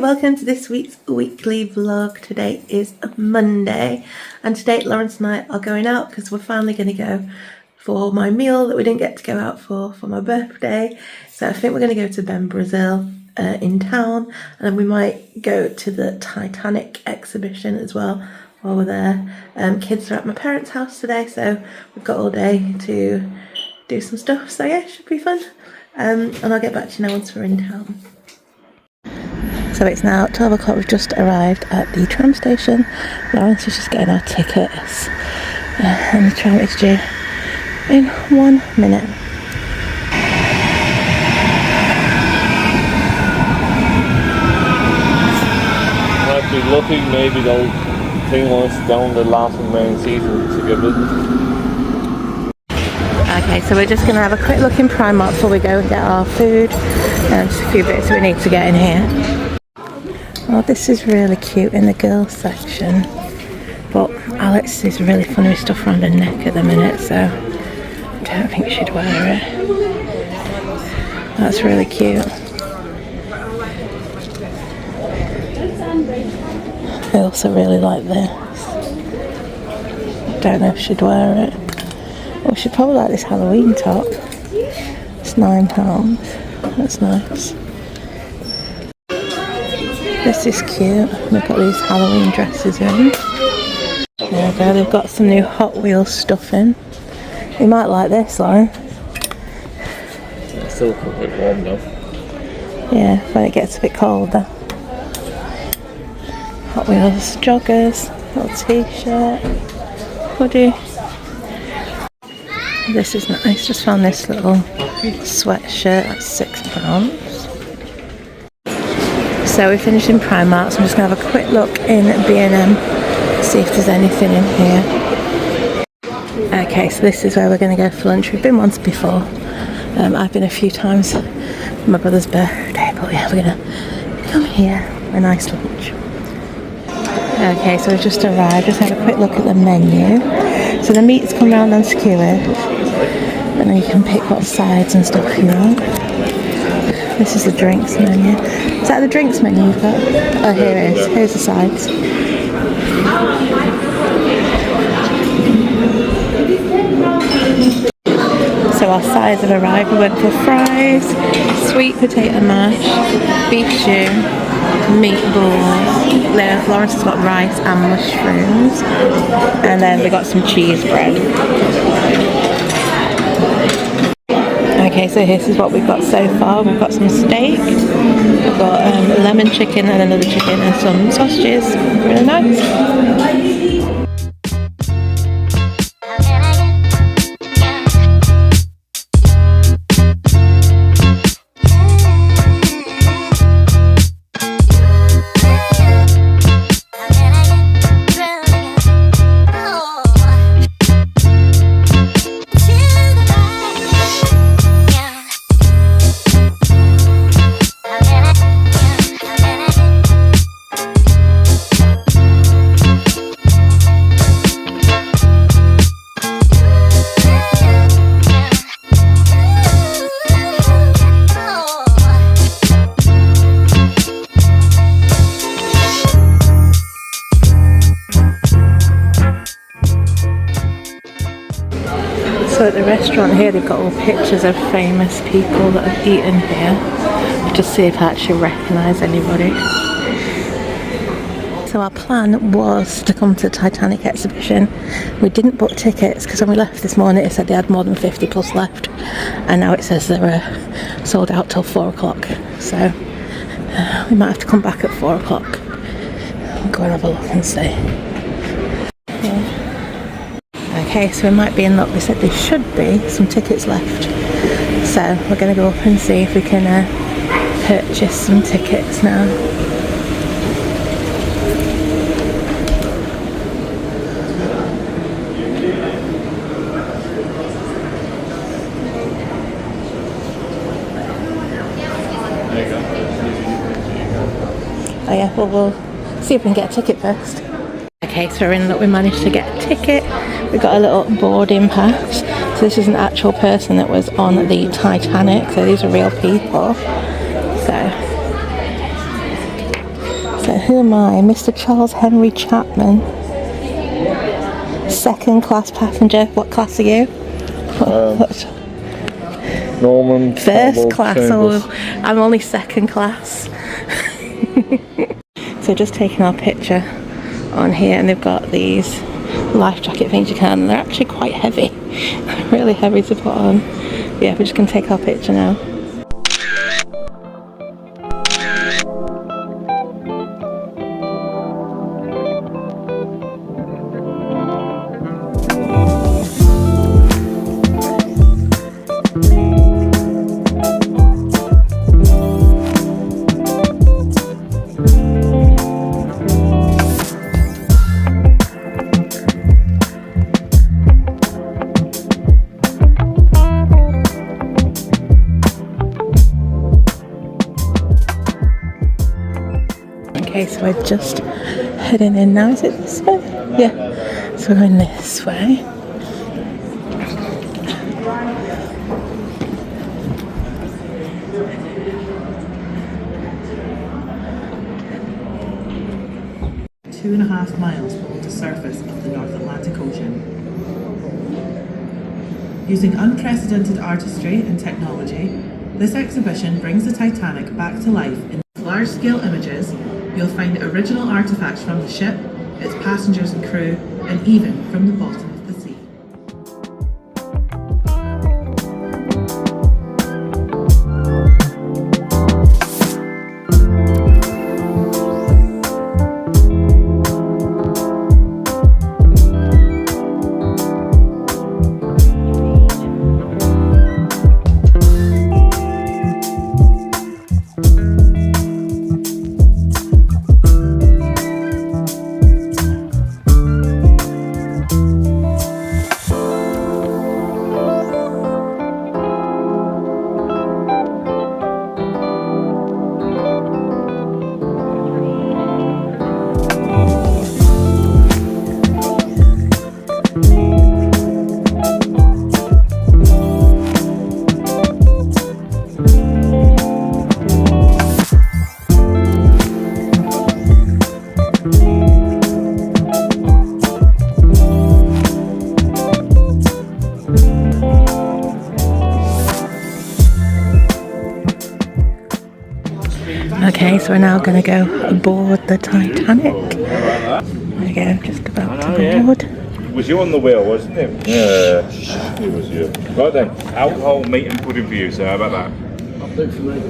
welcome to this week's weekly vlog. Today is Monday and today Lawrence and I are going out because we're finally going to go for my meal that we didn't get to go out for my birthday. So I think we're going to go to Bem Brazil in town, and then we might go to the Titanic exhibition as well while we're there. Kids are at my parents' house today, so we've got all day to do some stuff, so yeah, it should be fun. And I'll get back to you now once we're in town. So it's now 12 o'clock, we've just arrived at the tram station. Lawrence is just getting our tickets and the tram is due in 1 minute. Might be lucky, maybe they'll thing us down the last main season to give it. Okay, so we're just going to have a quick look in Primark before we go and get our food and just a few bits we need to get in here. Oh, this is really cute in the girls section, but Alex is really funny with stuff around her neck at the minute, so I don't think she'd wear it. That's really cute. I also really like this. Don't know if she'd wear it. Oh, she'd probably like this Halloween top. It's £9. That's nice. This is cute. They've got these Halloween dresses in. There we go. They've got some new Hot Wheels stuff in. You might like this, Lauren. It's still a bit warm though. Yeah, when it gets a bit colder. Hot Wheels joggers, little t-shirt, hoodie. This is nice. Just found this little sweatshirt at £6. So we finished in Primark, so I'm just going to have a quick look in B&M, see if there's anything in here. Okay, so this is where we're going to go for lunch. We've been once before. I've been a few times for my brother's birthday, but yeah, we're going to come here for a nice lunch. Okay, so we've just arrived. Just had a quick look at the menu. So the meats come round and skewered, and then you can pick what sides and stuff you want. This is the drinks menu. Is that the drinks menu you've got? Oh, here it is. Here's the sides. So our sides have arrived. We went for fries, sweet potato mash, beef stew, meatballs. Lawrence has got rice and mushrooms, and then we got some cheese bread. Okay, so this is what we've got so far. We've got some steak, we've got lemon chicken and another chicken and some sausages. Really nice. So at the restaurant here they've got all pictures of famous people that have eaten here, just see if I actually recognise anybody. So our plan was to come to the Titanic exhibition. We didn't book tickets because when we left this morning it said they had more than 50 plus left, and now it says they're sold out till 4 o'clock. So we might have to come back at 4 o'clock and go and have a look and see. Yeah. Okay, so we might be in luck. They said there should be some tickets left, so we're going to go up and see if we can purchase some tickets now. Oh yeah, well we'll see if we can get a ticket first. Okay, so we're in luck, we managed to get a ticket. We got a little boarding pass. So this is an actual person that was on the Titanic, so these are real people. So Who am I? Mr. Charles Henry Chapman. Second class passenger. What class are you? Norman. First class. Oh, I'm only second class. So just taking our picture on here, and they've got these life jacket things you can, and they're actually quite heavy. Really heavy to put on. Yeah, we're just going to take our picture now. Okay, so we're just heading in now. Is it this way? Yeah. So we're going this way. Two and a half miles below the surface of the North Atlantic Ocean. Using unprecedented artistry and technology, this exhibition brings the Titanic back to life in large-scale images. You'll find original artefacts from the ship, its passengers and crew, and even from the bottom of the sea. Okay, so we're now going to go aboard the Titanic. There we go, just about to board. It was you on the wheel, wasn't it? Yeah, it was you. Right then, alcohol, meat and pudding for you, so how about that?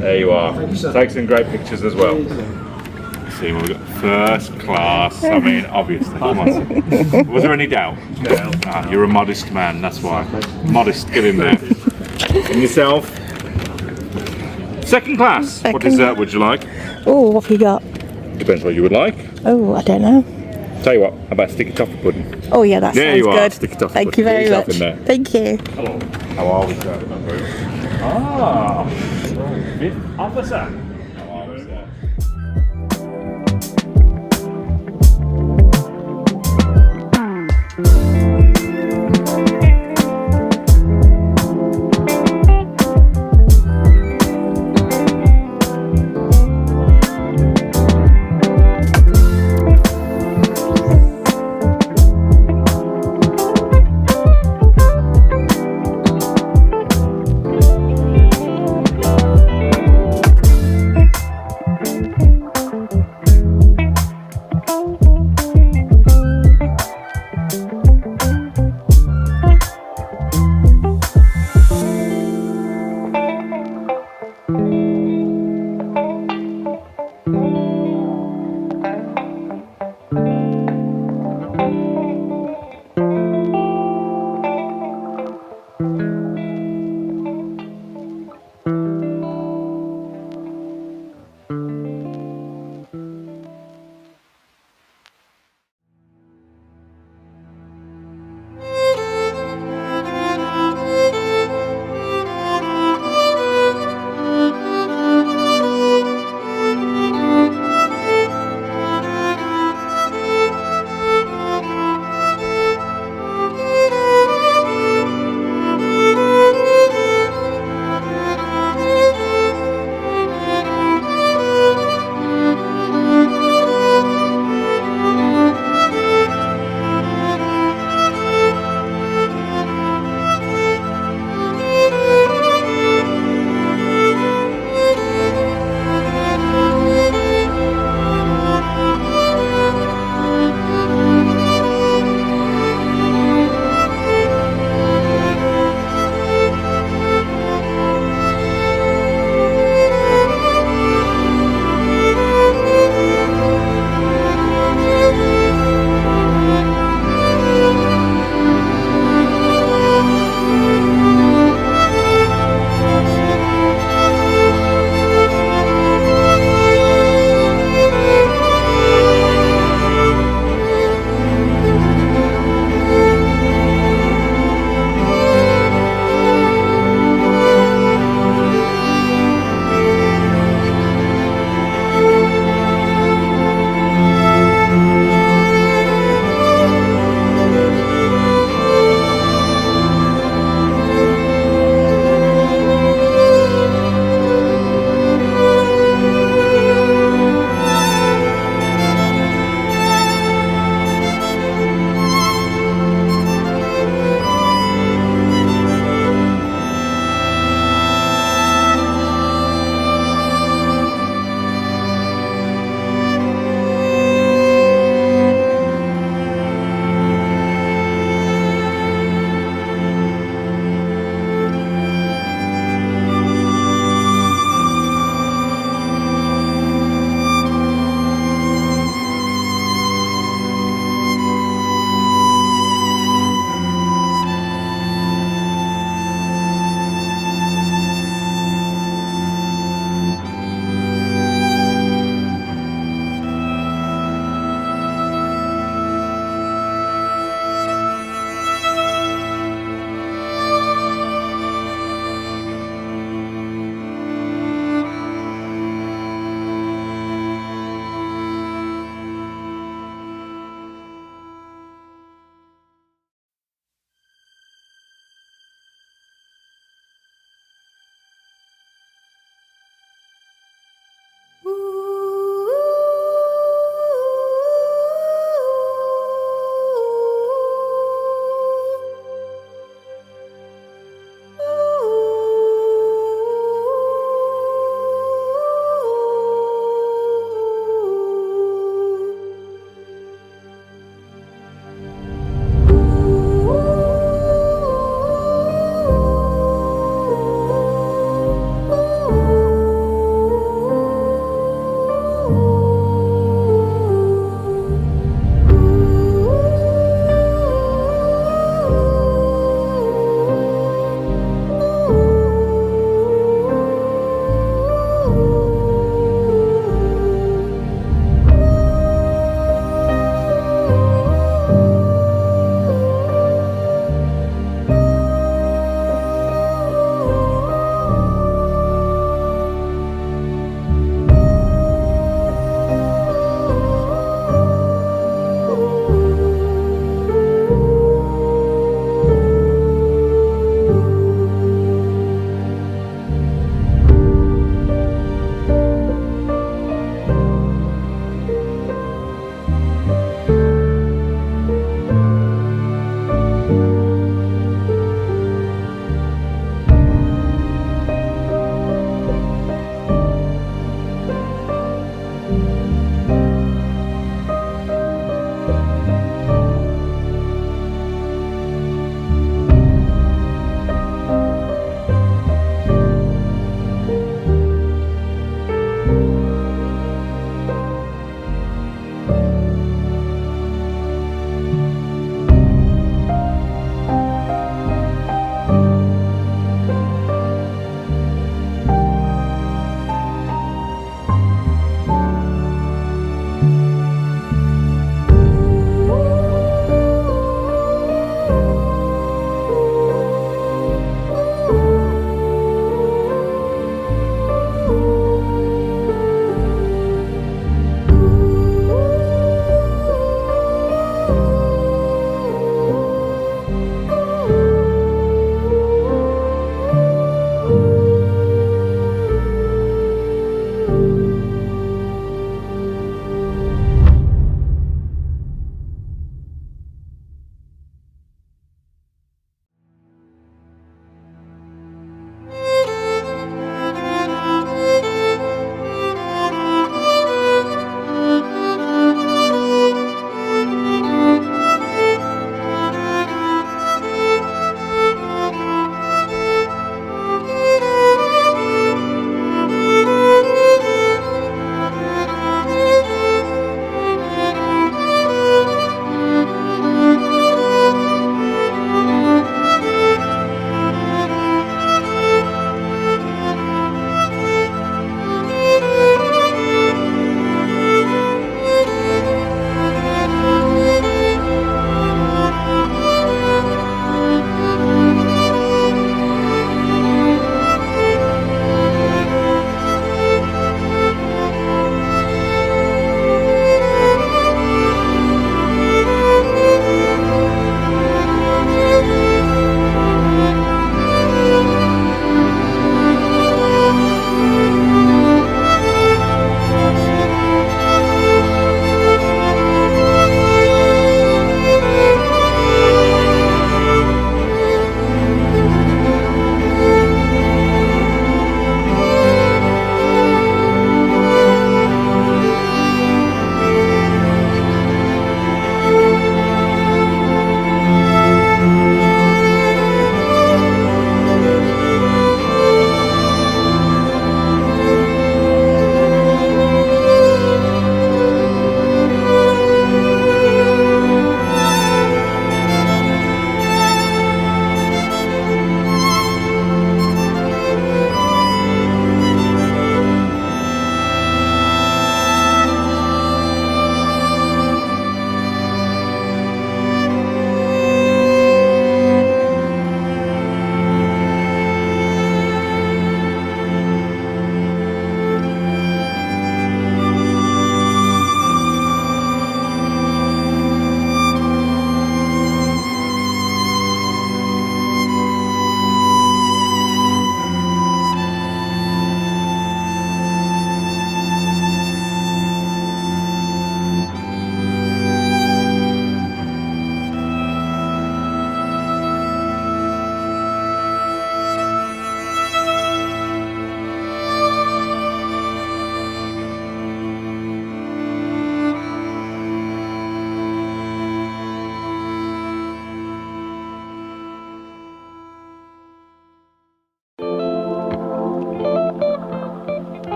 There you are. Take some great pictures as well. See, we've got first class. I mean, obviously. Come on. Was there any doubt? No. Ah, you're a modest man, that's why. Modest, get in there. And yourself? Second class. What dessert would you like? Oh, what have you got? Depends what you would like. Oh, I don't know. Tell you what, how about sticky toffee pudding? Oh yeah, that there sounds you are. good. Sticky toffee Thank pudding. you very Get much. yourself in there. Thank you. Hello. How are we, sir? Ah, fifth officer. How are we, sir?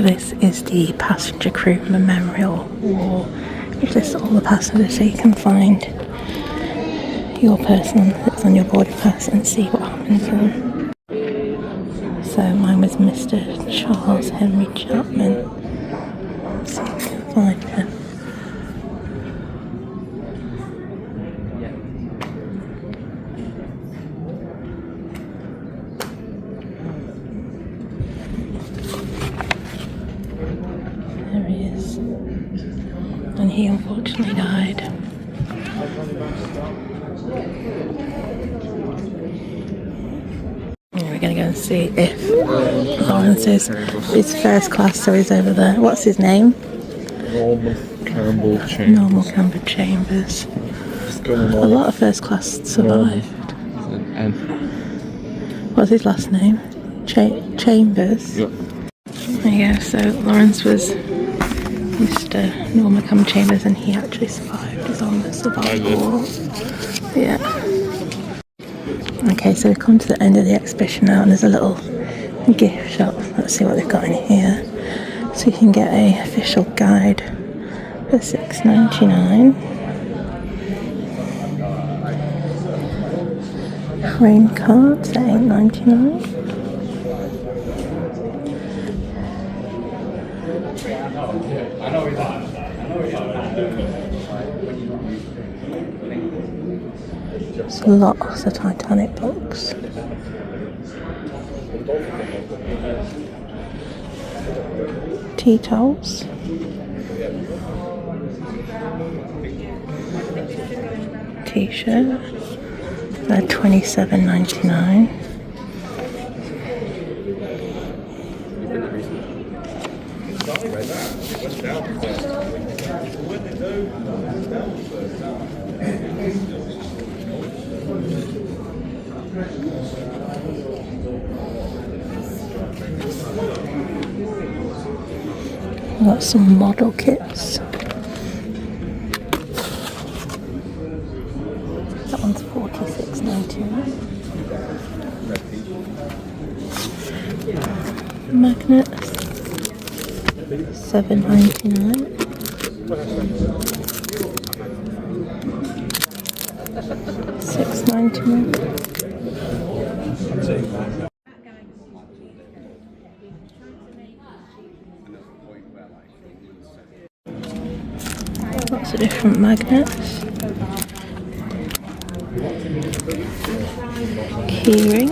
This is the passenger crew memorial wall. It lists all the passengers so you can find your person that's on your boarding pass and see what happened to them. So mine was Mr. Charles Henry Chapman. So you can find him. There he is. And he unfortunately died. We're going to go and see if Lawrence is first class, so he's over there. What's his name? Normal Campbell Chambers. Normal Campbell Chambers. A lot of first class survived. What's his last name? Chambers? Yep. There you go, so Lawrence was Mr. Norman Campbell Chambers and he actually survived. He's on the survival wall. Yeah. Okay, so we've come to the end of the exhibition now and there's a little gift shop. Let's see what they've got in here. So you can get a official guide for $6.99. Frame cards at $8.99. There's lots of Titanic books. Tea towels. T-shirt. They're $27.99. We've got some model kits. That one's $46.99. Magnets, $7.99. $6.99. Lots of different magnets. Keyring,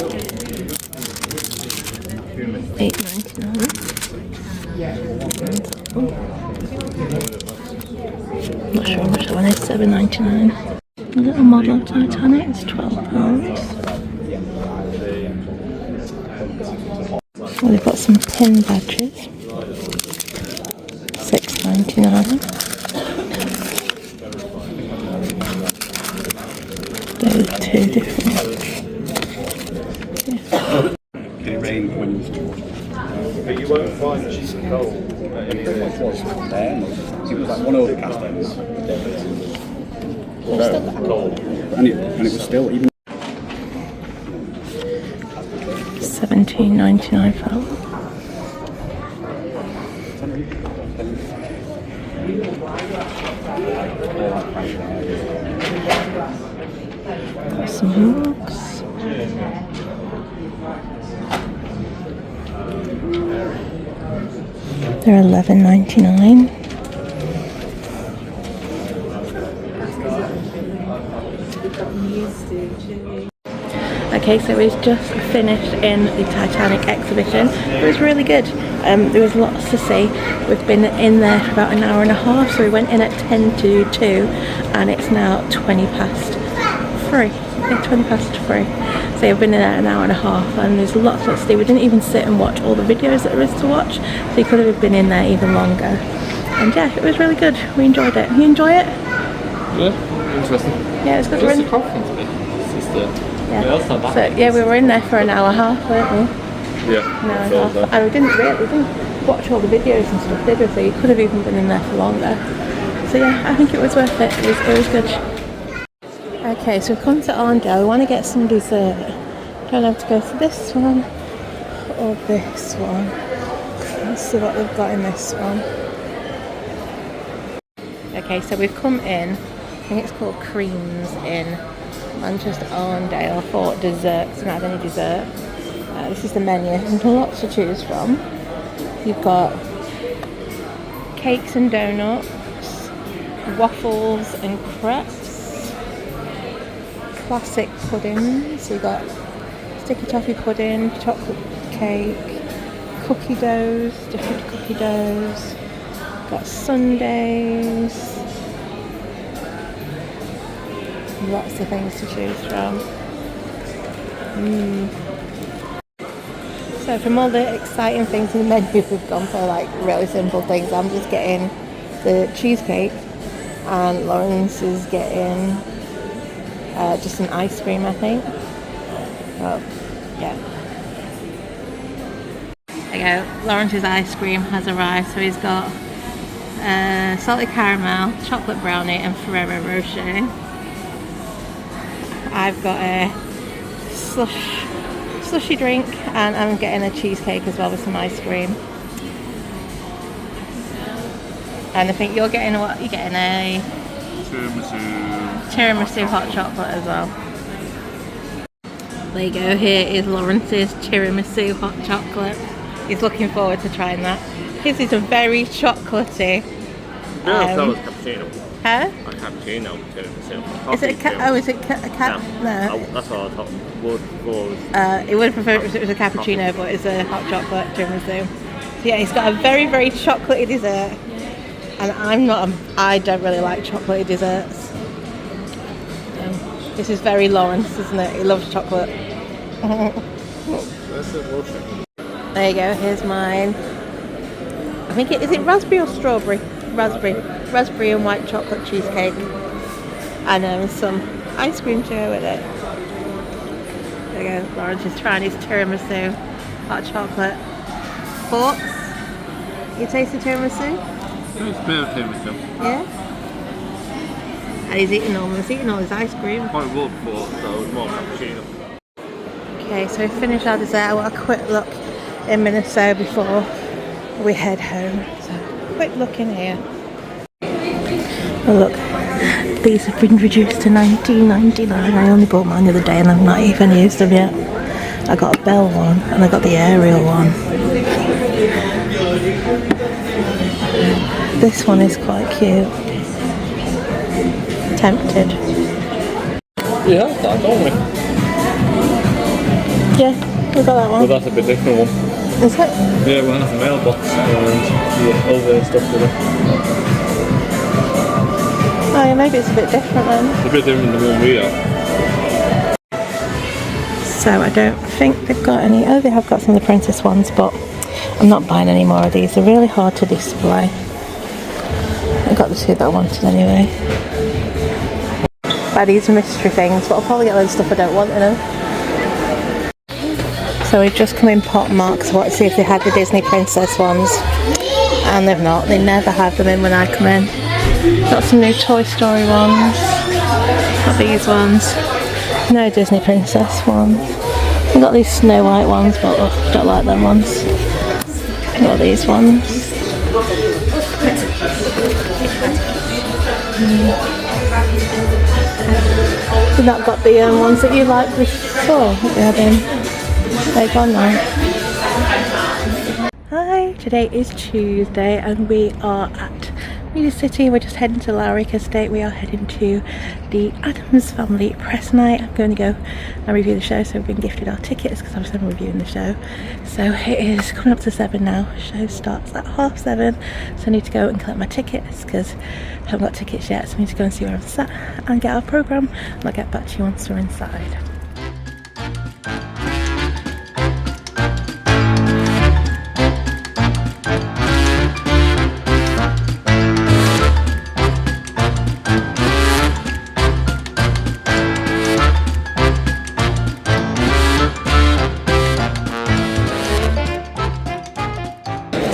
$8.99. Not sure how much that one is. $7.99. A little model of Titanic is £12. Well, they've got some pin badges. $6.99. Those are two different. But you won't find cheese and coal. It was like one overcast ends. Cold. And it was still even. $17.99 for got some mugs. They're $11.99. Okay, so we've just finished in the Titanic exhibition. It was really good. There was lots to see. We've been in there for about an hour and a half, so we went in at 10 to 2 and it's now 20 past 3. Yeah, 20 past 3. So we've been in there an hour and a half and there's lots to see. We didn't even sit and watch all the videos that there is to watch, so you could have been in there even longer. And yeah, it was really good. We enjoyed it. You enjoy it? Yeah, interesting. Yeah, it's good. What's the conference bit? It's just Yeah. Well, it's not that So yeah, we were in there for an hour and a half, weren't we? Yeah. An hour and a half. And we didn't watch all the videos and stuff, did we? So you could have even been in there for longer. So yeah, I think it was worth it. It was good. Okay, so we've come to Arndale. We want to get some dessert. Don't have to go for this one or this one. Let's see what they've got in this one. Okay, so we've come in, I think it's called Creams in Manchester Arndale for desserts. We don't have any dessert. This is the menu. There's lots to choose from. You've got cakes and donuts, waffles and crepes, classic puddings. So you've got sticky toffee pudding, chocolate cake, cookie doughs, different cookie doughs. Got sundaes. Lots of things to choose from. So from all the exciting things in the menu, we've gone for like really simple things. I'm just getting the cheesecake, and Lawrence is getting just an ice cream, I think. Oh, yeah. There you go. Lawrence's ice cream has arrived, so he's got salted caramel, chocolate brownie, and Ferrero Rocher. I've got a slushy drink, and I'm getting a cheesecake as well with some ice cream. And I think you're getting what? You're getting a tiramisu hot chocolate as well. There you go, here is Lawrence's tiramisu hot chocolate. He's looking forward to trying that. His is a very chocolatey. No, that was cappuccino. Huh? A cappuccino tiramisu. Is it a cap? No. That's what I thought would was. It would have preferred if it was a cappuccino, but it's a hot chocolate tiramisu. So yeah, he's got a very, very chocolatey dessert. And I don't really like chocolatey desserts. This is very Lawrence, isn't it? He loves chocolate. There you go, here's mine. I think is it raspberry or strawberry? Raspberry and white chocolate cheesecake. And some ice cream to go with it. There you go, Lawrence is trying his tiramisu hot chocolate. Thoughts? You taste the tiramisu? It's a bit of tiramisu. Yeah? And he's eating all his ice cream. Quite wood, but so it's more cappuccino. Okay, so we finished our dessert. I want a quick look in Minnesota before we head home. So, quick look in here. Oh look, these have been reduced to $19.99. I only bought mine the other day and I've not even used them yet. I got a Bell one and I got the Ariel one. This one is quite cute. Tempted. We have that, don't we? Yeah, we got that one. But that's a bit different one. Is it? Yeah, one has a mailbox and over stuff with it. Oh yeah, maybe it's a bit different then. It's a bit different than the one we have. So I don't think they've got any. Oh, they have got some of the princess ones, but I'm not buying any more of these. They're really hard to display. I got the two that I wanted anyway. Buy these mystery things, but I'll probably get loads of stuff I don't want in them. So we've just come in Pot Marks. I want to see if they had the Disney princess ones, and they've not. They never have them in when I come in. Got some new Toy Story ones. Got these ones. No Disney princess ones. I've got these Snow White ones, but I don't like them ones. Got these ones. We've not got the ones that you liked before that we had in. They're gone now. Hi, today is Tuesday and we are at Media City. We're just heading to Lowry Estate. We are heading to the Addams Family Press Night. I'm going to go and review the show, so we've been gifted our tickets because obviously I'm reviewing the show. So it is coming up to 7 now. The show starts at 7:30, so I need to go and collect my tickets because I haven't got tickets yet, so I need to go and see where I'm sat and get our programme, and I'll get back to you once we're inside.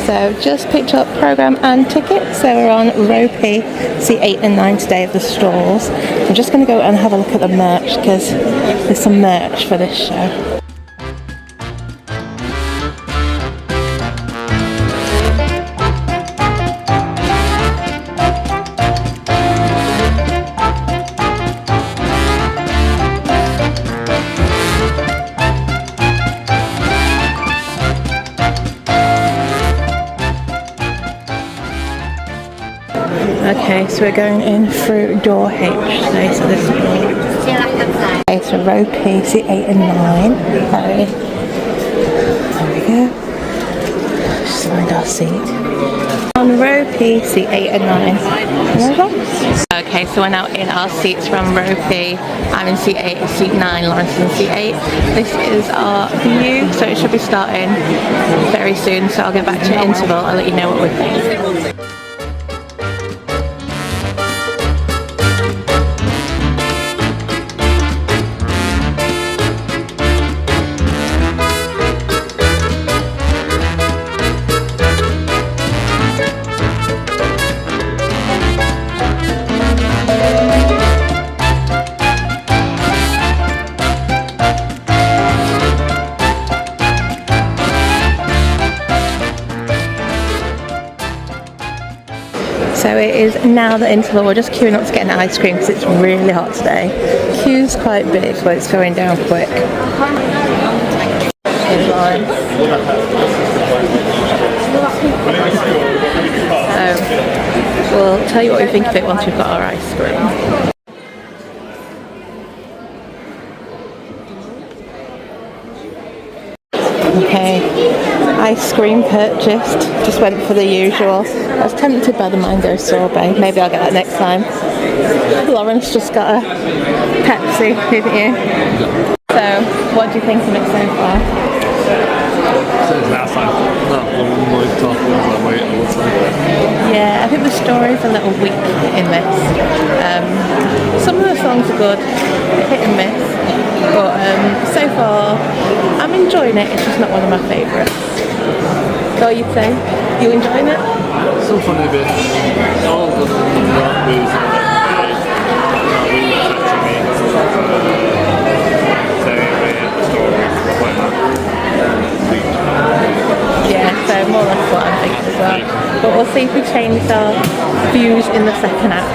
So just picked up programme and tickets. So we're on row P, see 8 and 9 today of the stalls. I'm just going to go and have a look at the merch because there's some merch for this show. Okay, so we're going in through door H today, so this is okay, so row P, seat 8 and 9. Okay. There we go. Just find our seat. On row P, seat 8 and 9. Okay, so we're now in our seats from row P. I'm in seat 8, seat 9, Lawrence is in seat 8. This is our view, so it should be starting very soon, so I'll get back to interval, I'll let you know what we're doing. So it is now the interval, we're just queuing up to get an ice cream because it's really hot today. Queue's quite big but it's going down quick. Here's Lauren. So we'll tell you what we think of it once we've got our ice cream. Okay, ice cream purchased, just went for the usual. I was tempted by the mango sorbet, maybe I'll get that next time. Lawrence just got a Pepsi, didn't you? So, what do you think of it so far? Last time, that one of my top ones I wait all the time. Yeah, I think the story's a little weak in this. Some of the songs are good, hit and miss, but so far I'm enjoying it, it's just not one of my favourites. So you'd say? You enjoying it? Some funny bits. All of them rock music. Not really touching me. So the story quite Yeah, so more or less what I'm thinking as well. But we'll see if we change our views in the second act.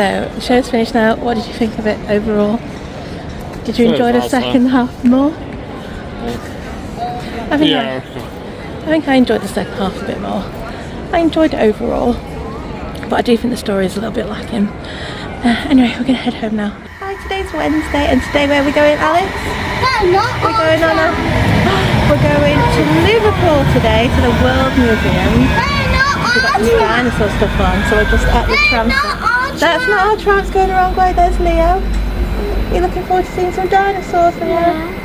So the show's finished now. What did you think of it overall? Did you enjoy the second half more? I think I enjoyed the second half a bit more. I enjoyed it overall, but I do think the story is a little bit lacking. Anyway, we're going to head home now. Hi, today's Wednesday, and today where are we going, Alice? No, not We're going on a... We're going to Liverpool today, to the World Museum. We've got some dinosaur stuff on, so we're just at the tram stop. That's not our tram's going the wrong way, there's Leo. You're looking forward to seeing some dinosaurs, Leo?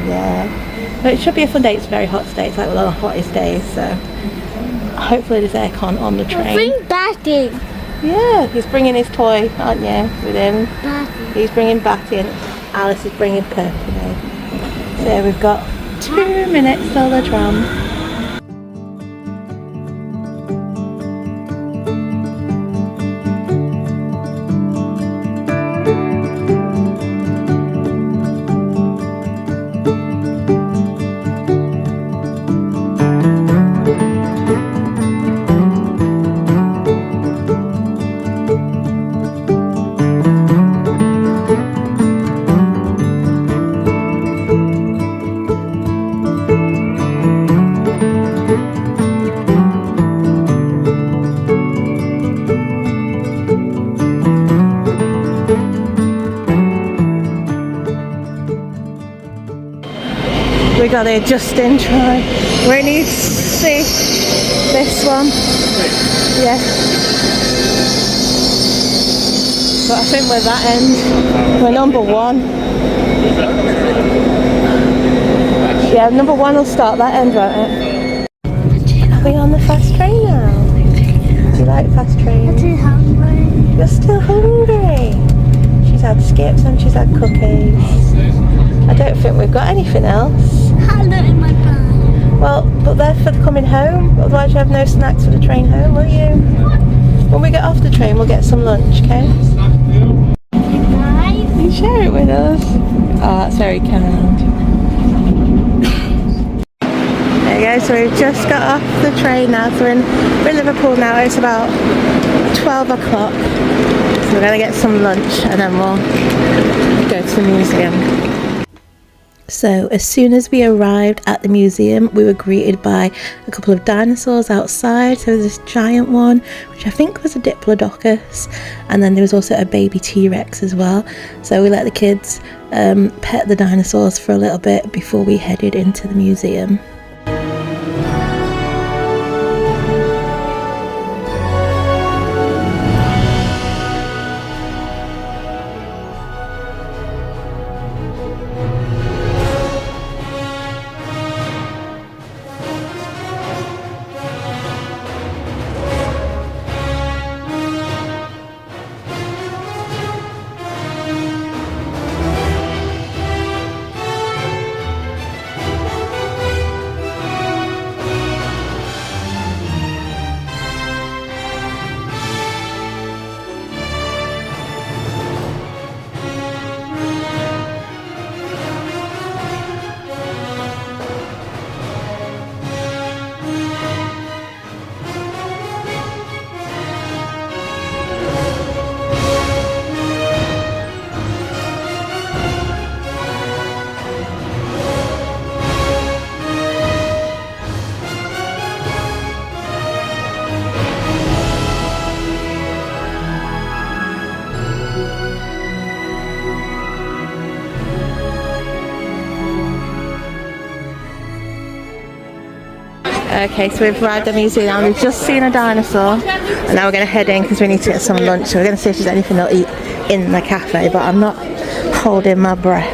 Yeah. But it should be a fun day. It's very hot today. It's like one of the hottest days, so hopefully there's aircon on the train. Bring Batty. Yeah, he's bringing his toy, aren't you, with him? Batty. He's bringing Batty and Alice is bringing Perky. So we've got 2 minutes till the tram. We got a just-in try. We need to see this one. Yeah. But I think we're that end. We're number 1. Yeah, number 1 will start that end, won't it? Are we on the fast train now? Do you like fast trains? I'm too hungry. You're still hungry. She's had skips and she's had cookies. I don't think we've got anything else. I had it in my bag. Well, but they're for coming home. Otherwise you have no snacks for the train home, will you? When we get off the train, we'll get some lunch, okay? Guys. You share it with us. Oh, that's very kind. There you go, so we've just got off the train now. So we're in Liverpool now. It's about 12 o'clock. So we're going to get some lunch and then we'll go to the museum. So as soon as we arrived at the museum, we were greeted by a couple of dinosaurs outside. So there's this giant one, which I think was a Diplodocus, and then there was also a baby T-Rex as well. So we let the kids pet the dinosaurs for a little bit before we headed into the museum. Okay, so we've arrived at the museum now. We've just seen a dinosaur and now we're going to head in because we need to get some lunch. So we're going to see if there's anything they'll eat in the cafe, but I'm not holding my breath.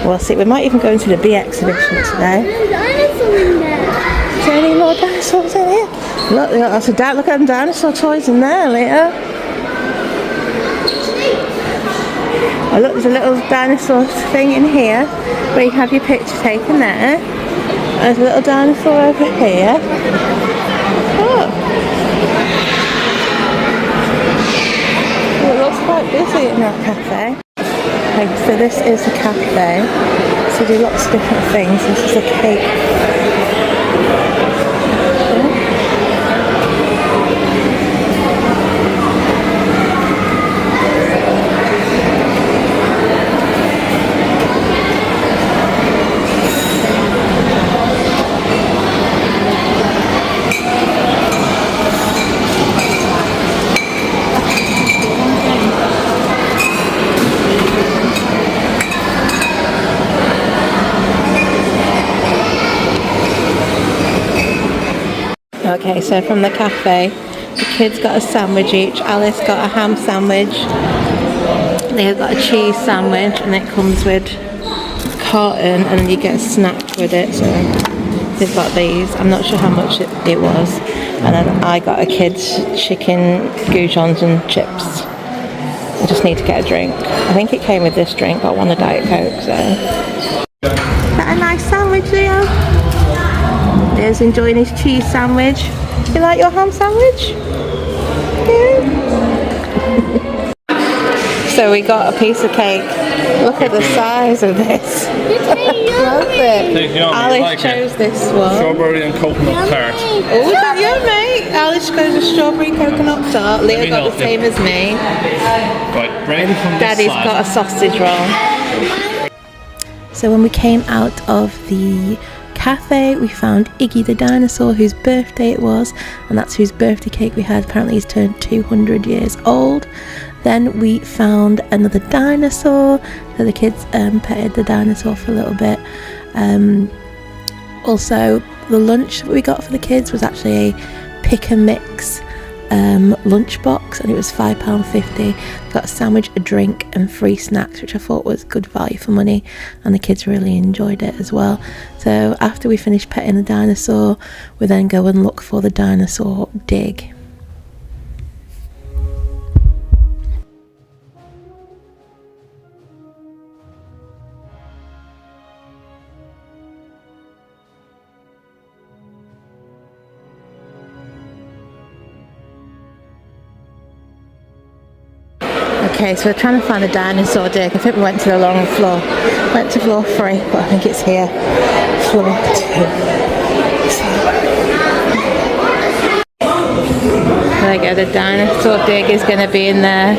We'll see. We might even go into the bee exhibition today. There's a dinosaur in there. Is there any more dinosaurs in here? Look, look at them dinosaur toys in there, Leah. Oh look, there's a little dinosaur thing in here where you have your picture taken there. There's a little dinosaur over here. Oh. It looks quite busy in that cafe. Okay, so this is the cafe. So they do lots of different things. This is a cake. Okay, so from the cafe The kids got a sandwich each. Alice got a ham sandwich. Leo got a cheese sandwich, and it comes with cotton, and then you get a snack with it. So they've got these. I'm not sure how much it was. And then I got a kid's chicken goujons and chips. I just need to get a drink. I think it came with this drink, but I want a Diet Coke, so. Is that a nice sandwich, Leo? Leo's enjoying his cheese sandwich. You like your ham sandwich? Yeah. So we got a piece of cake. Look at the size of this. Love it. Alice chose this one. Strawberry and coconut tart. Oh, is that yummy? Alice chose a strawberry coconut tart. Leo got the same as me. Right, bread from this Daddy's side. got a sausage roll. So when we came out of the cafe, we found Iggy the dinosaur, whose birthday it was, and that's whose birthday cake we had. Apparently he's turned 200 years old. Then we found another dinosaur, so the kids petted the dinosaur for a little bit. Also, the lunch that we got for the kids was actually a pick and mix lunchbox, and it was £5.50. Got a sandwich, a drink and free snacks, which I thought was good value for money, and the kids really enjoyed it as well. So after we finished petting the dinosaur, we then go and look for the dinosaur dig. Okay, so we're trying to find the dinosaur dig. I think we went to the long floor. Went to floor 3, but I think it's here. Floor 2. There you go, the dinosaur dig is going to be in there.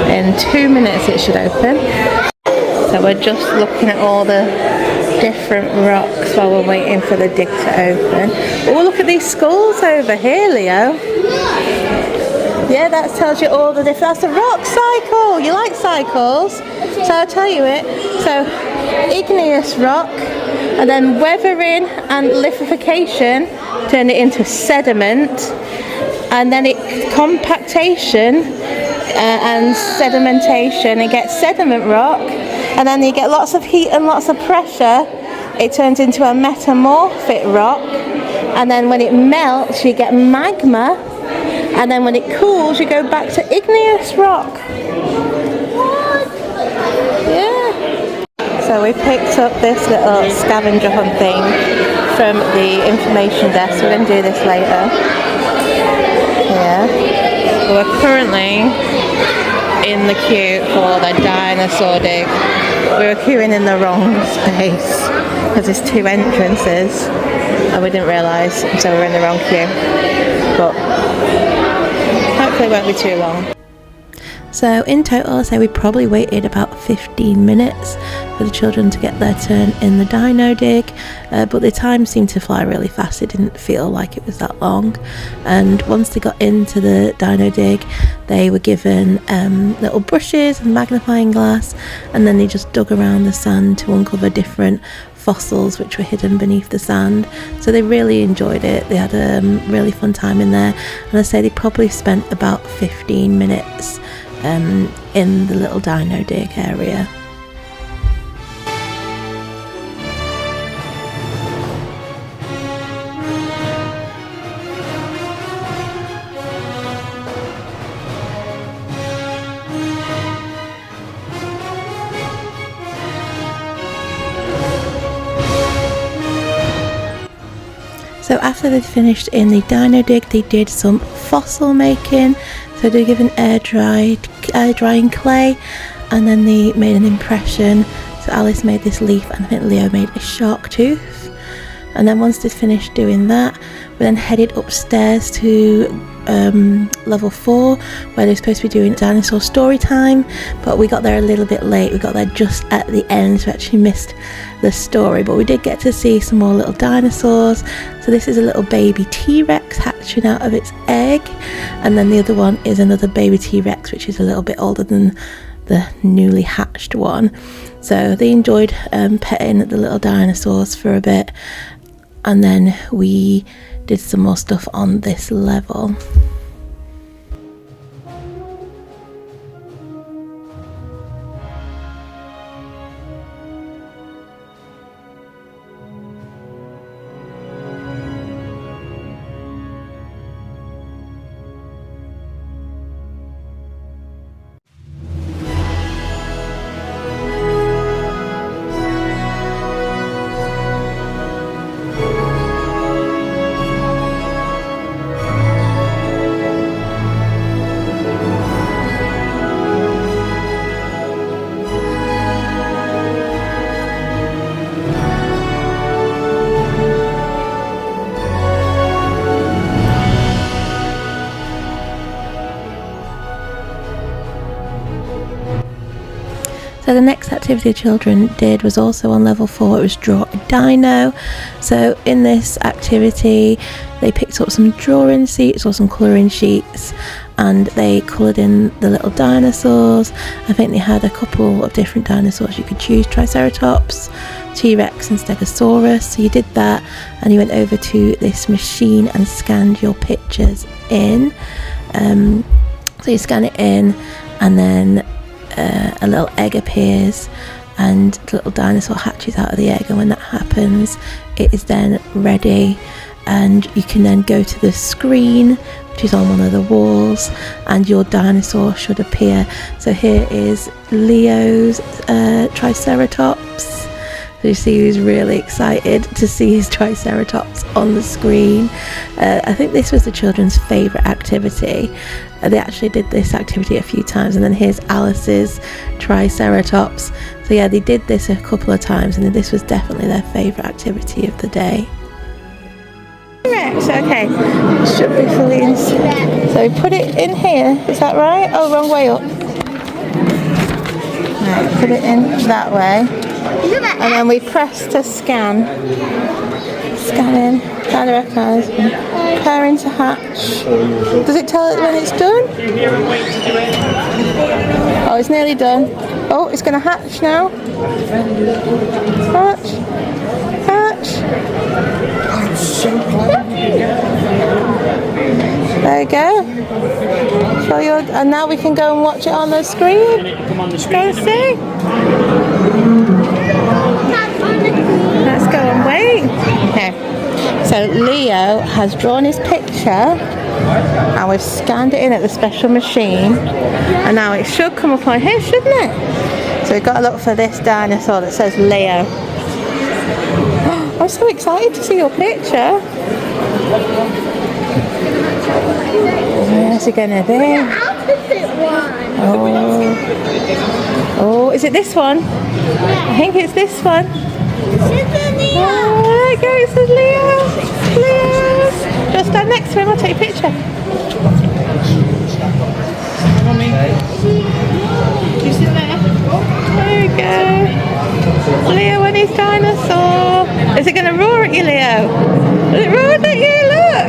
In 2 minutes it should open. So we're just looking at all the different rocks while we're waiting for the dig to open. Oh, look at these skulls over here, Leo. Yeah, that tells you all the different. That's a rock cycle. You like cycles? So I'll tell you it. So igneous rock, and then weathering and liquefaction turn it into sediment, and then it compactation and sedimentation. It gets sediment rock, and then you get lots of heat and lots of pressure. It turns into a metamorphic rock, and then when it melts, you get magma. And then when it cools, you go back to igneous rock. Yeah. So we picked up this little scavenger hunt thing from the information desk. We're going to do this later. Yeah. We're currently in the queue for the dinosaur dig. We were queuing in the wrong space because there's 2 entrances and we didn't realise, so we're in the wrong queue. But hopefully it won't be too long. So in total, I'd say we probably waited about 15 minutes for the children to get their turn in the dino dig, but the time seemed to fly really fast. It didn't feel like it was that long. And once they got into the dino dig, they were given little brushes and magnifying glass, and then they just dug around the sand to uncover different fossils which were hidden beneath the sand. So they really enjoyed it. They had a really fun time in there, and I say they probably spent about 15 minutes in the little dino dig area. So after they'd finished in the dino dig, they did some fossil making. So they were given air drying clay, and then they made an impression. So Alice made this leaf, and I think Leo made a shark tooth. And then once they'd finished doing that, we then headed upstairs to level 4, where they're supposed to be doing dinosaur story time, but we got there a little bit late. We got there just at the end, so we actually missed the story, but we did get to see some more little dinosaurs. So this is a little baby T-Rex hatching out of its egg, and then the other one is another baby T-Rex, which is a little bit older than the newly hatched one. So they enjoyed petting the little dinosaurs for a bit, and then we did some more stuff on this level. So the next activity the children did was also on level 4. It was draw a dino. So in this activity they picked up some drawing sheets or some colouring sheets, and they coloured in the little dinosaurs. I think they had a couple of different dinosaurs you could choose: Triceratops, T-Rex and Stegosaurus. So you did that, and you went over to this machine and scanned your pictures in. So you scan it in, and then a little egg appears and the little dinosaur hatches out of the egg, and when that happens it is then ready, and you can then go to the screen which is on one of the walls and your dinosaur should appear. So here is Leo's Triceratops. So you see he's really excited to see his Triceratops on the screen. I think this was the children's favourite activity. They actually did this activity a few times, and then here's Alice's Triceratops. So yeah, they did this a couple of times, and this was definitely their favourite activity of the day. T-Rex, okay, should be fully in. So put it in here, is that right? Oh, wrong way up. Right, put it in that way. And then we press to scan. Scanning, trying to recognise. Preparing to hatch. Does it tell it when it's done? Oh, it's nearly done. Oh, it's going to hatch now. Hatch. Hatch. I'm so glad. There you go. Show your, and now we can go and watch it on the screen. Come on the Go screen. see. Let's go and wait. Okay. So Leo has drawn his picture and we've scanned it in at the special machine, and now it should come up on here, shouldn't it? So we've got to look for this dinosaur that says Leo. I'm so excited to see your picture. Where's it going to be? Oh, is it this one? I think it's this one. Oh, there you go, it says Leo. Leo. Just stand next to him, I'll take a picture. Do you see there? There you go. Leo and his dinosaur. Is it going to roar at you, Leo? Is it roaring at you? Look.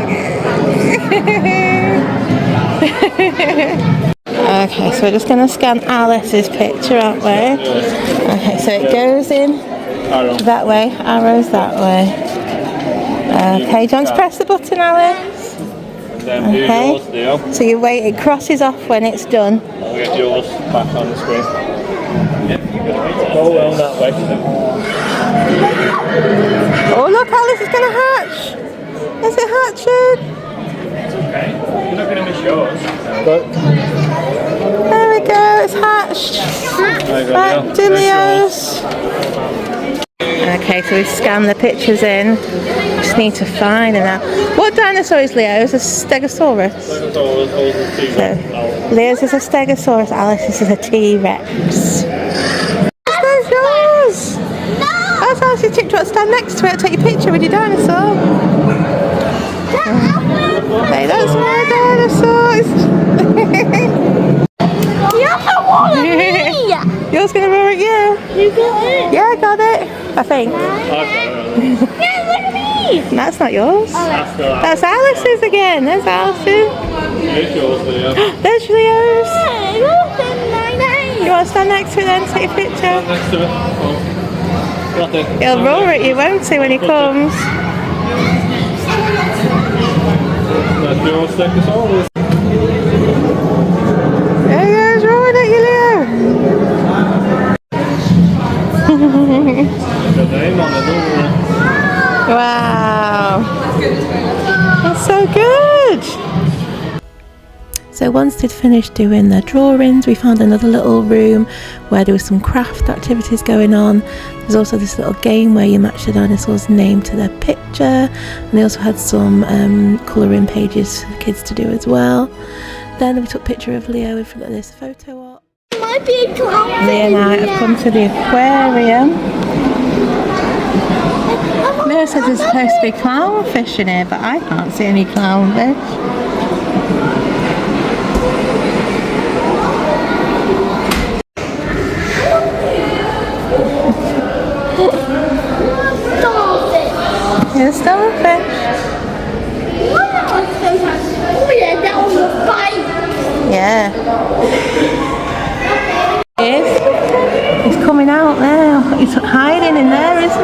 Okay, so we're just going to scan Alice's picture, aren't we? Okay, so it goes in that way, arrows that way. Okay, do you want to press the button, Alice? Okay, so you wait, it crosses off when it's done. I'll get yours back on the screen. Go around that way. Oh look, Alice is going to hatch! Is it hatching? It's okay, you're not going to miss yours. But there we go, it's hatched. Back to Leo's. Okay, so we've scanned the pictures in. Just need to find them now. What dinosaur is Leo's? A Stegosaurus. So Leo's is a Stegosaurus, Alice's is a T-Rex. That's yours! That's Alice's picture. Stand next to it, take your picture with your dinosaur. Hey, that's my dinosaurs! Yours gonna roar at you? You got it? Yeah, I got it. I think. Yeah, look at me! That's not yours. That's Alice's again. There's Alice's. there's yours, Leo. There's Leo's. Hey, look at my name! You want to stand next to it then, take a picture? Next to it. Nothing. He'll roar at you, won't he, when he comes? That's your Stegosaurus. There he goes, roaring at you, Leo. The name on it. Wow. That's so good. So once they'd finished doing their drawings, we found another little room where there was some craft activities going on. There's also this little game where you match the dinosaur's name to their picture, and they also had some colouring pages for kids to do as well. Then we took a picture of Leo in front of this photo op. Might be a clown. Leo and I have come to the aquarium. Leo says there's supposed to be clownfish in here, but I can't see any clownfish. Here's starfish. Oh yeah, that was a fight. Yeah. He's coming out now. He's hiding in there, isn't he?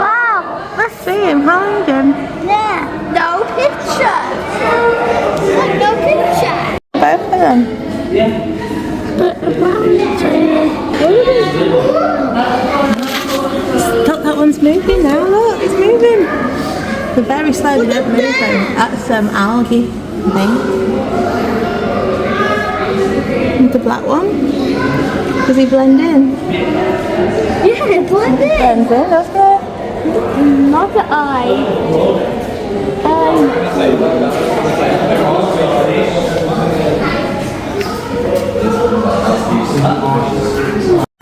Wow. Let's see him hiding. Yeah. No picture. No picture. Both of them. Look, that one's moving now. Look, it's moving. They're very slow. They don't move though. That's algae, I think. And the black one. Does he blend in? Yeah, it blends in. Blends in, doesn't it? Not the eye.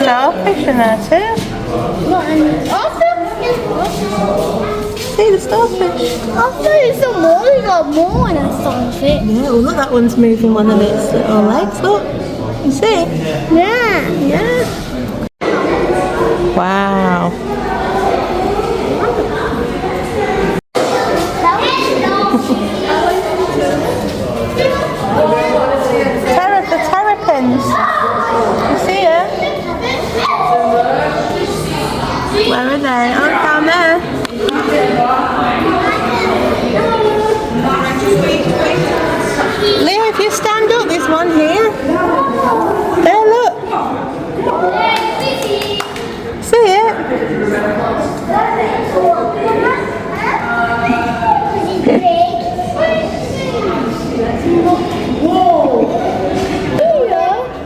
Starfish in there too. See the starfish? I there's some more. We got more when I saw it. Yeah, well look, that one's moving one of its little legs. Look, you see? Yeah. Yeah. Wow. The terrapins. You see her? Where are they? Oh, down there. Leo, if you stand up, there's one here. There, look. See it?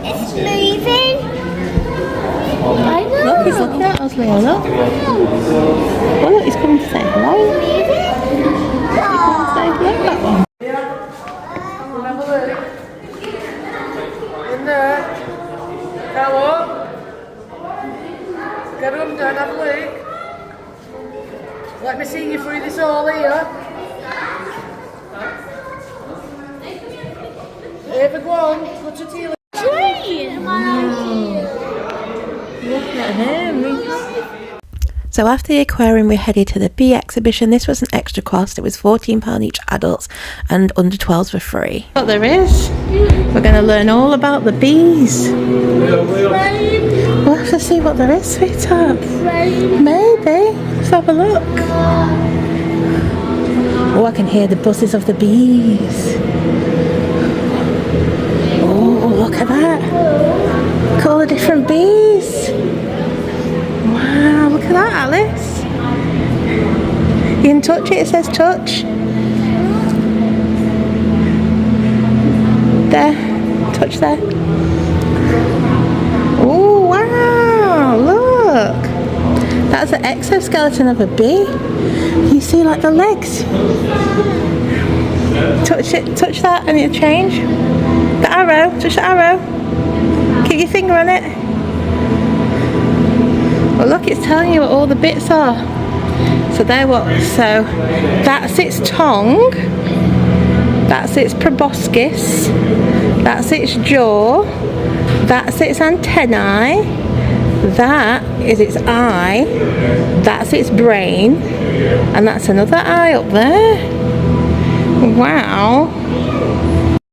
It's moving. I know. Look, he's looking at us, Leo, look. Oh, look, he's coming to say hello. Say hello, that one. In there. Come up. Get them done, have a look. Let me see you through this hole here. Here, go on. Put your teeth. Look at him. So after the aquarium we headed to the bee exhibition. This was an extra cost. It was £14 each adults and under 12s for free. What there is, we're going to learn all about the bees. We'll have to see what there is, sweetheart. Maybe. Let's have a look. Oh, I can hear the buzzes of the bees. Oh, look at that. Look at all the different bees. Wow, look at that, Alice. You can touch it, it says touch. There, touch there. Oh, wow, look. That's the exoskeleton of a bee. You see like the legs. Touch it, touch that and it'll change. The arrow, touch the arrow. Keep your finger on it. Well look, it's telling you what all the bits are. So they're what, so that's its tongue, that's its proboscis, that's its jaw, that's its antennae, that is its eye, that's its brain, and that's another eye up there. Wow.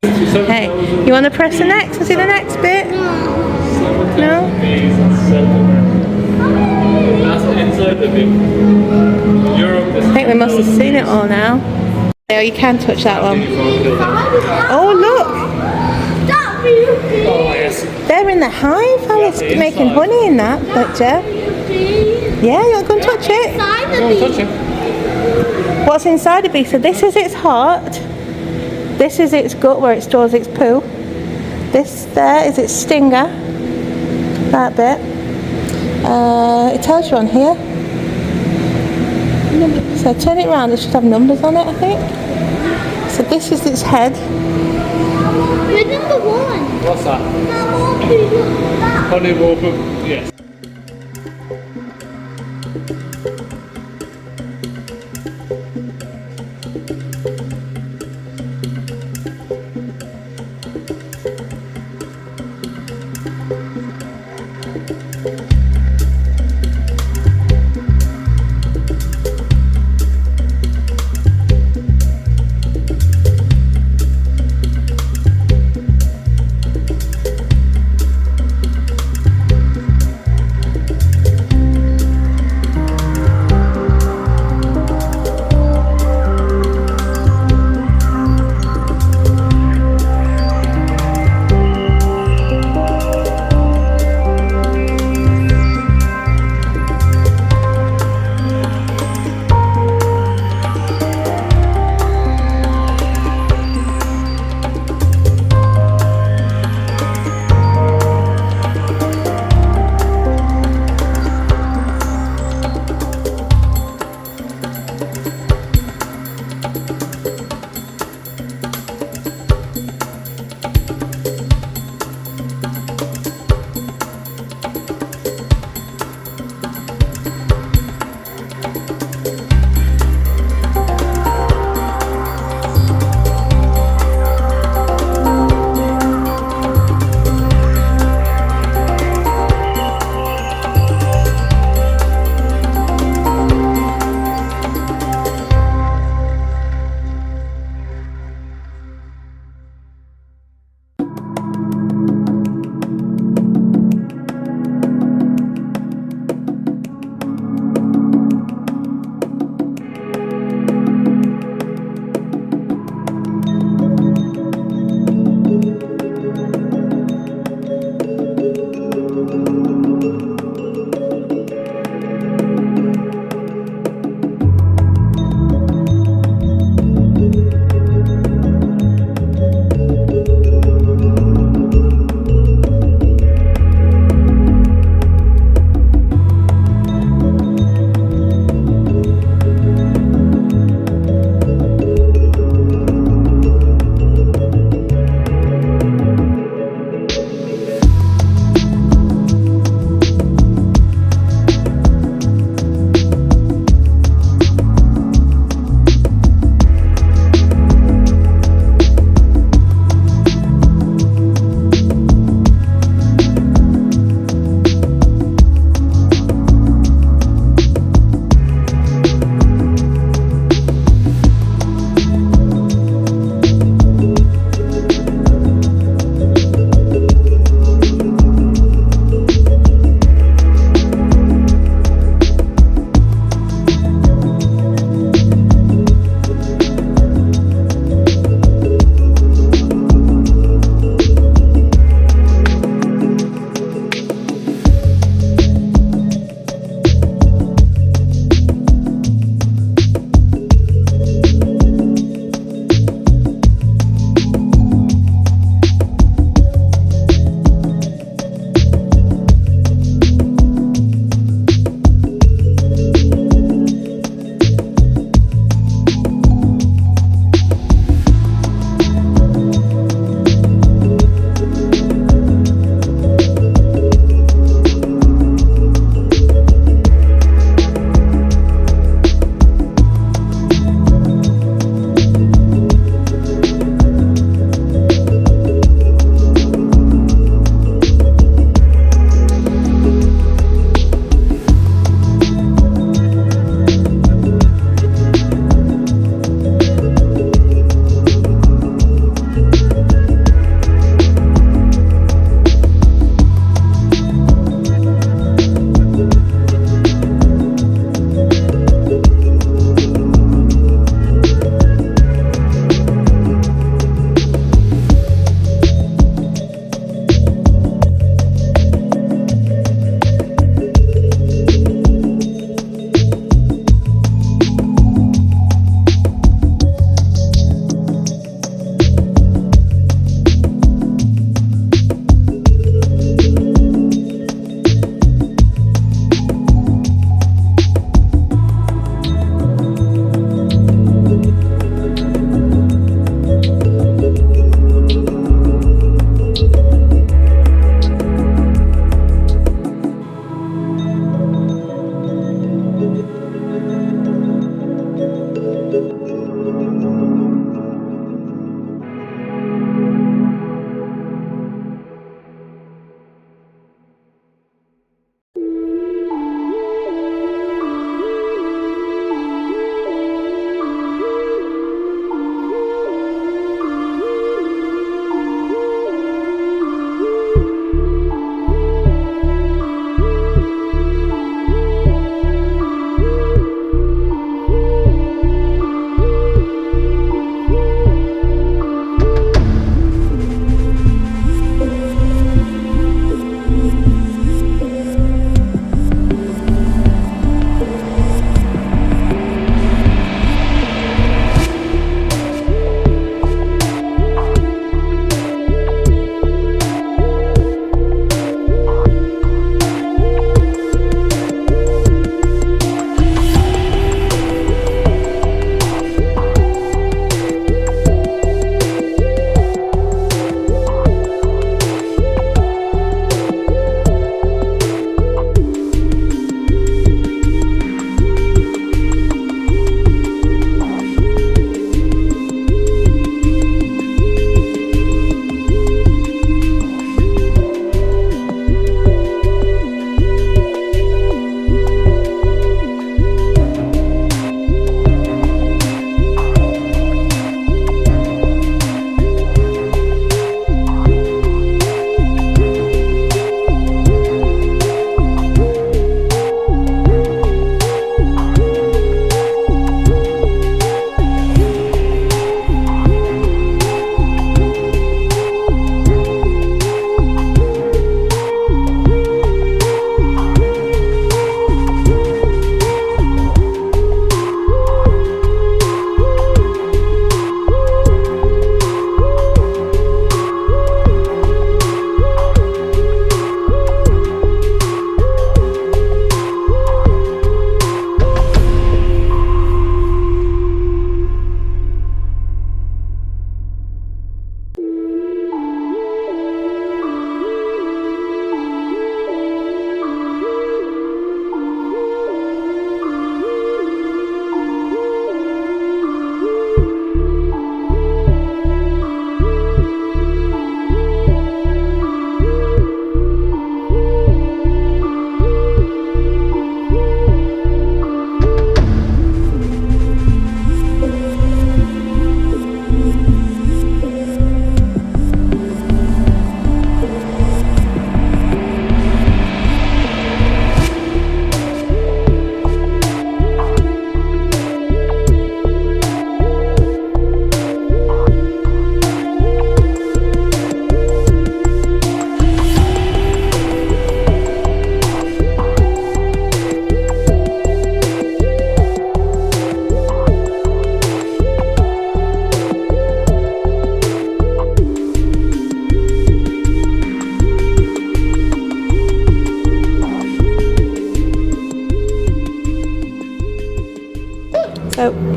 Hey, you want to press the next? See the next bit? No? I think we must have seen it all now. Oh, you can touch that one. Oh, look! They're in the hive, Alice, making honey in that picture. Yeah, you want to go and touch it? What's inside the bee? So this is its heart. This is its gut where it stores its poo. This there is its stinger. That bit. It tells you on here. So turn it around, it should have numbers on it, I think. So this is its head. We're number one. What's that? Number two. Honey Wolfen, yes.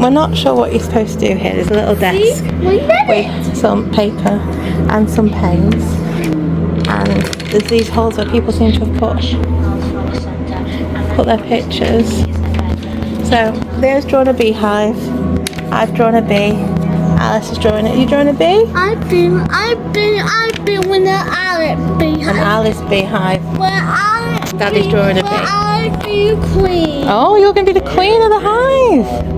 we're not sure what you're supposed to do here. There's a little desk with some paper and some pens, and there's these holes where people seem to have put their pictures. So Leo's drawn a beehive, I've drawn a bee, Alice is drawing it. You drawing a bee? I've been with the Alice beehive. An Alice beehive. Daddy's drawing a bee. I'll be queen. Oh, you're going to be the queen of the hive.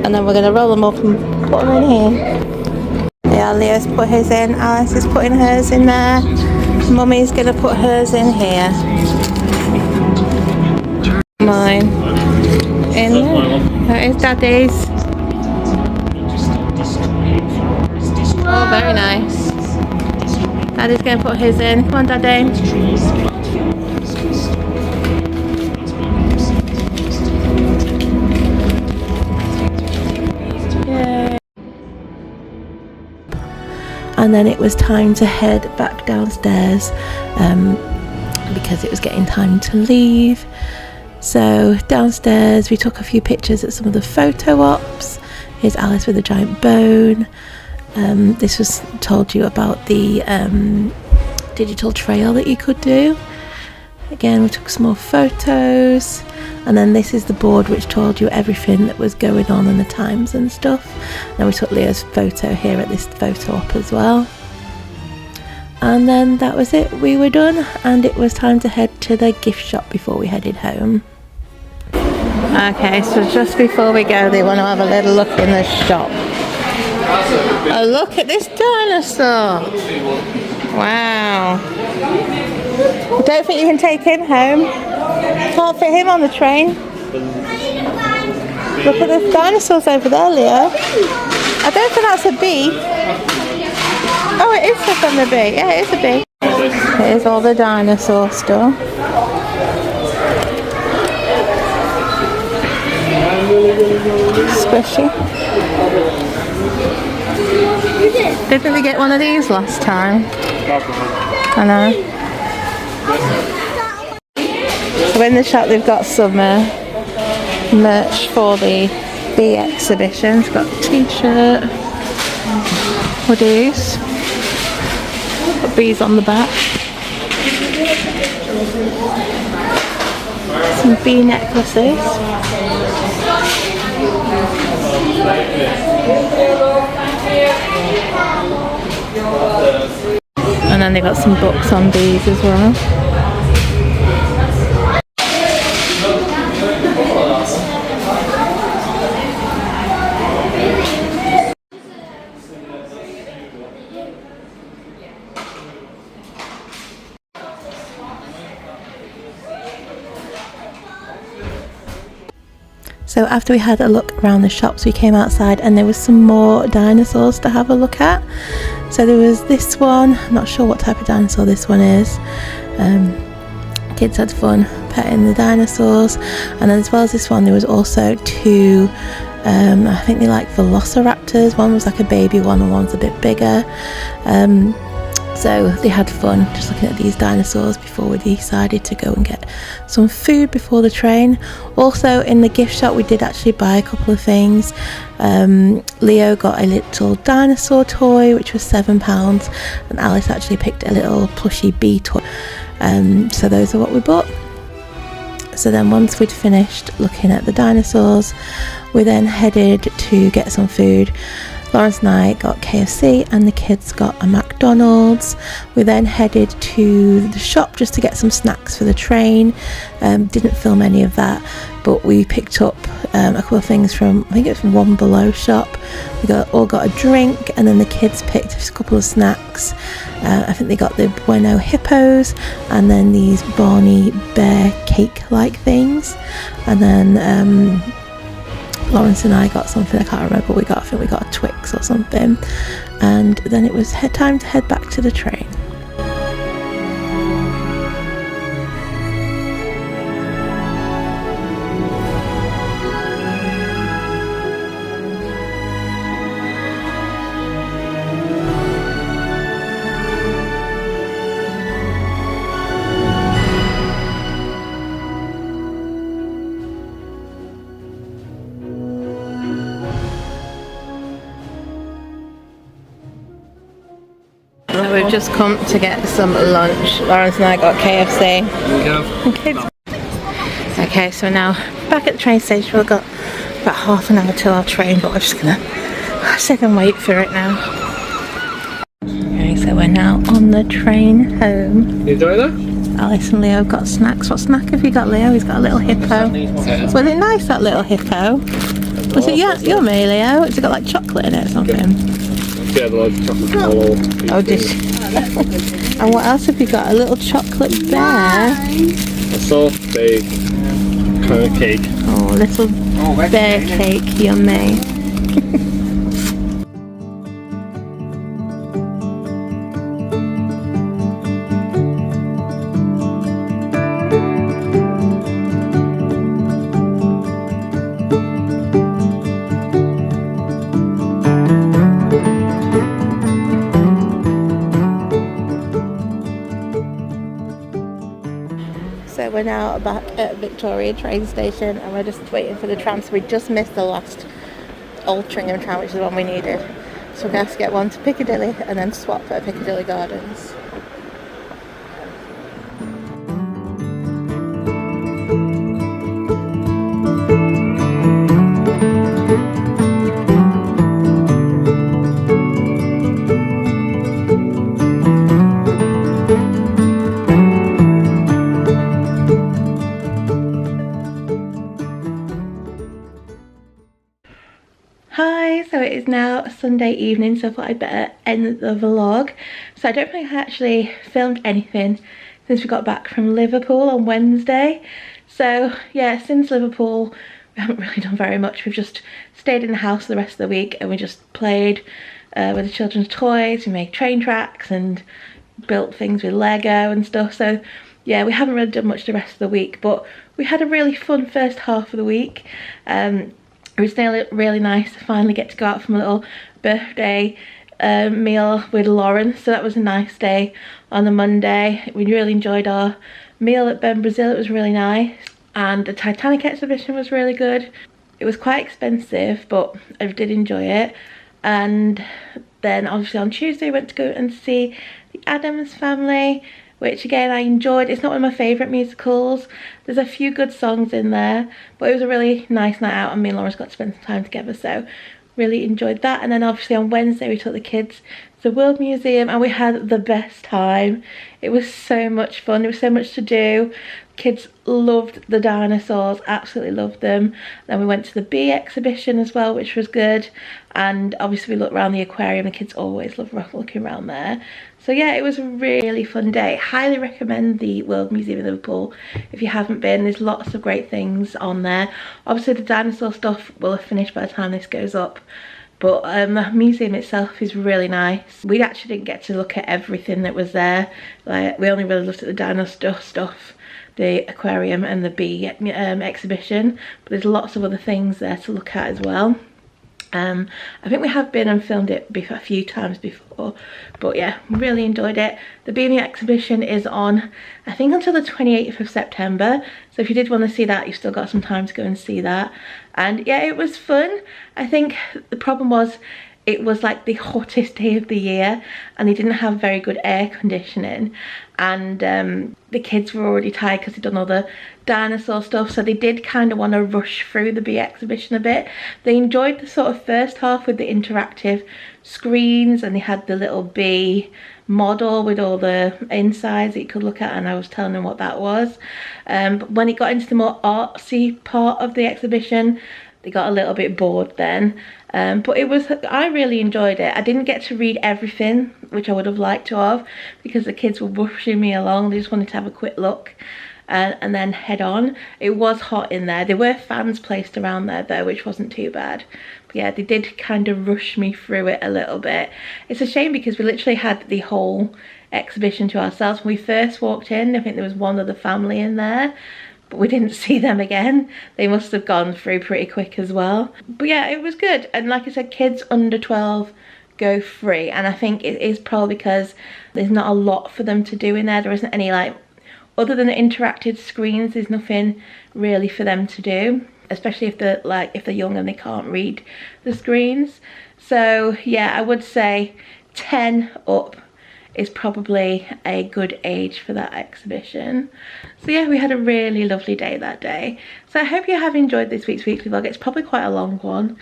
And then we're going to roll them up and put them in here. Yeah, Leo's put his in. Alice is putting hers in there. Mummy's going to put hers in here. Mine. In there. That is Daddy's. Oh, very nice. Daddy's going to put his in. Come on, Daddy. And then it was time to head back downstairs because it was getting time to leave. So downstairs we took a few pictures at some of the photo ops. Here's Alice with a giant bone. This was told you about the digital trail that you could do. Again, we took some more photos, and then this is the board which told you everything that was going on and the times and stuff. Then we took Leo's photo here at this photo op as well. And then that was it, we were done, and it was time to head to the gift shop before we headed home. Okay, so just before we go, they want to have a little look in the shop. Oh, look at this dinosaur! Wow. I don't think you can take him home. Can't fit him on the train. Look at the dinosaurs over there, Leo. I don't think that's a bee. Oh, it is from the bee. Yeah, it is a bee. Here's all the dinosaur stuff. Squishy. Didn't we get one of these last time? I know. So in the shop they've got some merch for the bee exhibition. It's got a t-shirt, hoodies, got bees on the back, some bee necklaces. And then they've got some books on bees as well. So after we had a look around the shops, we came outside and there was some more dinosaurs to have a look at. So there was this one, I'm not sure what type of dinosaur this one is. Kids had fun petting the dinosaurs. And then as well as this one, there was also two, I think they're like velociraptors. One was like a baby one and one's a bit bigger. So they had fun just looking at these dinosaurs before we decided to go and get some food before the train. Also in the gift shop we did actually buy a couple of things. Leo got a little dinosaur toy which was £7, and Alice actually picked a little plushy bee toy. So those are what we bought. So then once we'd finished looking at the dinosaurs, we then headed to get some food. Lawrence and I got KFC and the kids got a McDonald's. We then headed to the shop just to get some snacks for the train. Didn't film any of that, but we picked up a couple of things from, I think it was from One Below shop. We all got a drink, and then the kids picked a couple of snacks. I think they got the Bueno Hippos and then these Barney Bear cake-like things. And then Lawrence and I got something, I can't remember what we got. I think we got a Twix or something. And then it was time to head back to the train. Well, we've just come to get some lunch. Lawrence and I got KFC. We have. Okay, so now back at the train station. We've got about half an hour till our train, but we're just gonna sit and wait for it now. Okay, so we're now on the train home. You enjoy that? Alice and Leo have got snacks. What snack have you got, Leo? He's got a little hippo. Was it nice, that little hippo? Was it yummy, Leo? Has it got like chocolate in it or something? Yeah, the loads of chocolate all over. Oh, did you? And what else have you got? A little chocolate bear. A soft baked kind of cake. Oh, little bear cake, yummy. So we're now back at Victoria train station and we're just waiting for the tram. So we just missed the last Altrincham tram, which is the one we needed. So we're going to have to get one to Piccadilly and then swap at Piccadilly Gardens. Hi, so it is now Sunday evening, so I thought I'd better end the vlog. So I don't think I actually filmed anything since we got back from Liverpool on Wednesday. So yeah, since Liverpool we haven't really done very much. We've just stayed in the house the rest of the week and we just played with the children's toys. We made train tracks and built things with Lego and stuff. So yeah, we haven't really done much the rest of the week, but we had a really fun first half of the week. It was really nice to finally get to go out for a little birthday meal with Lauren. So that was a nice day on the Monday. We really enjoyed our meal at Bem Brazil. It was really nice. And the Titanic exhibition was really good. It was quite expensive, but I did enjoy it. And then obviously on Tuesday, we went to go and see the Addams Family, which again I enjoyed. It's not one of my favourite musicals. There's a few good songs in there, but it was a really nice night out and me and Laura's got to spend some time together, so really enjoyed that. And then obviously on Wednesday we took the kids to the World Museum and we had the best time. It was so much fun, there was so much to do. Kids loved the dinosaurs, absolutely loved them. Then we went to the bee exhibition as well, which was good. And obviously we looked around the aquarium, the kids always love looking around there. So yeah, it was a really fun day. Highly recommend the World Museum in Liverpool if you haven't been. There's lots of great things on there. Obviously the dinosaur stuff will have finished by the time this goes up, but the museum itself is really nice. We actually didn't get to look at everything that was there. Like, we only really looked at the dinosaur stuff, the aquarium and the bee exhibition, but there's lots of other things there to look at as well. I think we have been and filmed it a few times before, but yeah, really enjoyed it. The Beanie exhibition is on, I think, until the 28th of September, so if you did want to see that, you've still got some time to go and see that. And yeah, it was fun. I think the problem was it was like the hottest day of the year and they didn't have very good air conditioning, and the kids were already tired because they'd done all the dinosaur stuff, so they did kind of want to rush through the bee exhibition a bit. They enjoyed the sort of first half with the interactive screens and they had the little bee model with all the insides that you could look at, and I was telling them what that was. But when it got into the more artsy part of the exhibition, they got a little bit bored then. But I really enjoyed it. I didn't get to read everything, which I would have liked to have, because the kids were rushing me along. They just wanted to have a quick look and then head on. It was hot in there. There were fans placed around there though, which wasn't too bad. But yeah, they did kind of rush me through it a little bit. It's a shame because we literally had the whole exhibition to ourselves. When we first walked in, I think there was one other family in there, but we didn't see them again. They must have gone through pretty quick as well. But yeah, it was good. And like I said, kids under 12 go free, and I think it is probably because there's not a lot for them to do in there. There isn't any, like, other than the interactive screens, there's nothing really for them to do, especially if they're young and they can't read the screens. So yeah, I would say 10 up is probably a good age for that exhibition. So yeah, we had a really lovely day that day. So I hope you have enjoyed this week's weekly vlog. It's probably quite a long one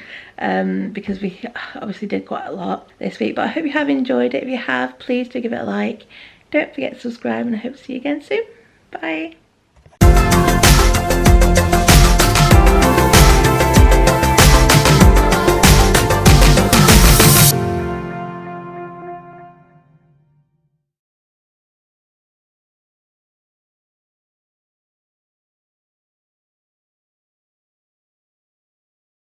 because we obviously did quite a lot this week, but I hope you have enjoyed it. If you have, please do give it a like. Don't forget to subscribe, and I hope to see you again soon. Bye.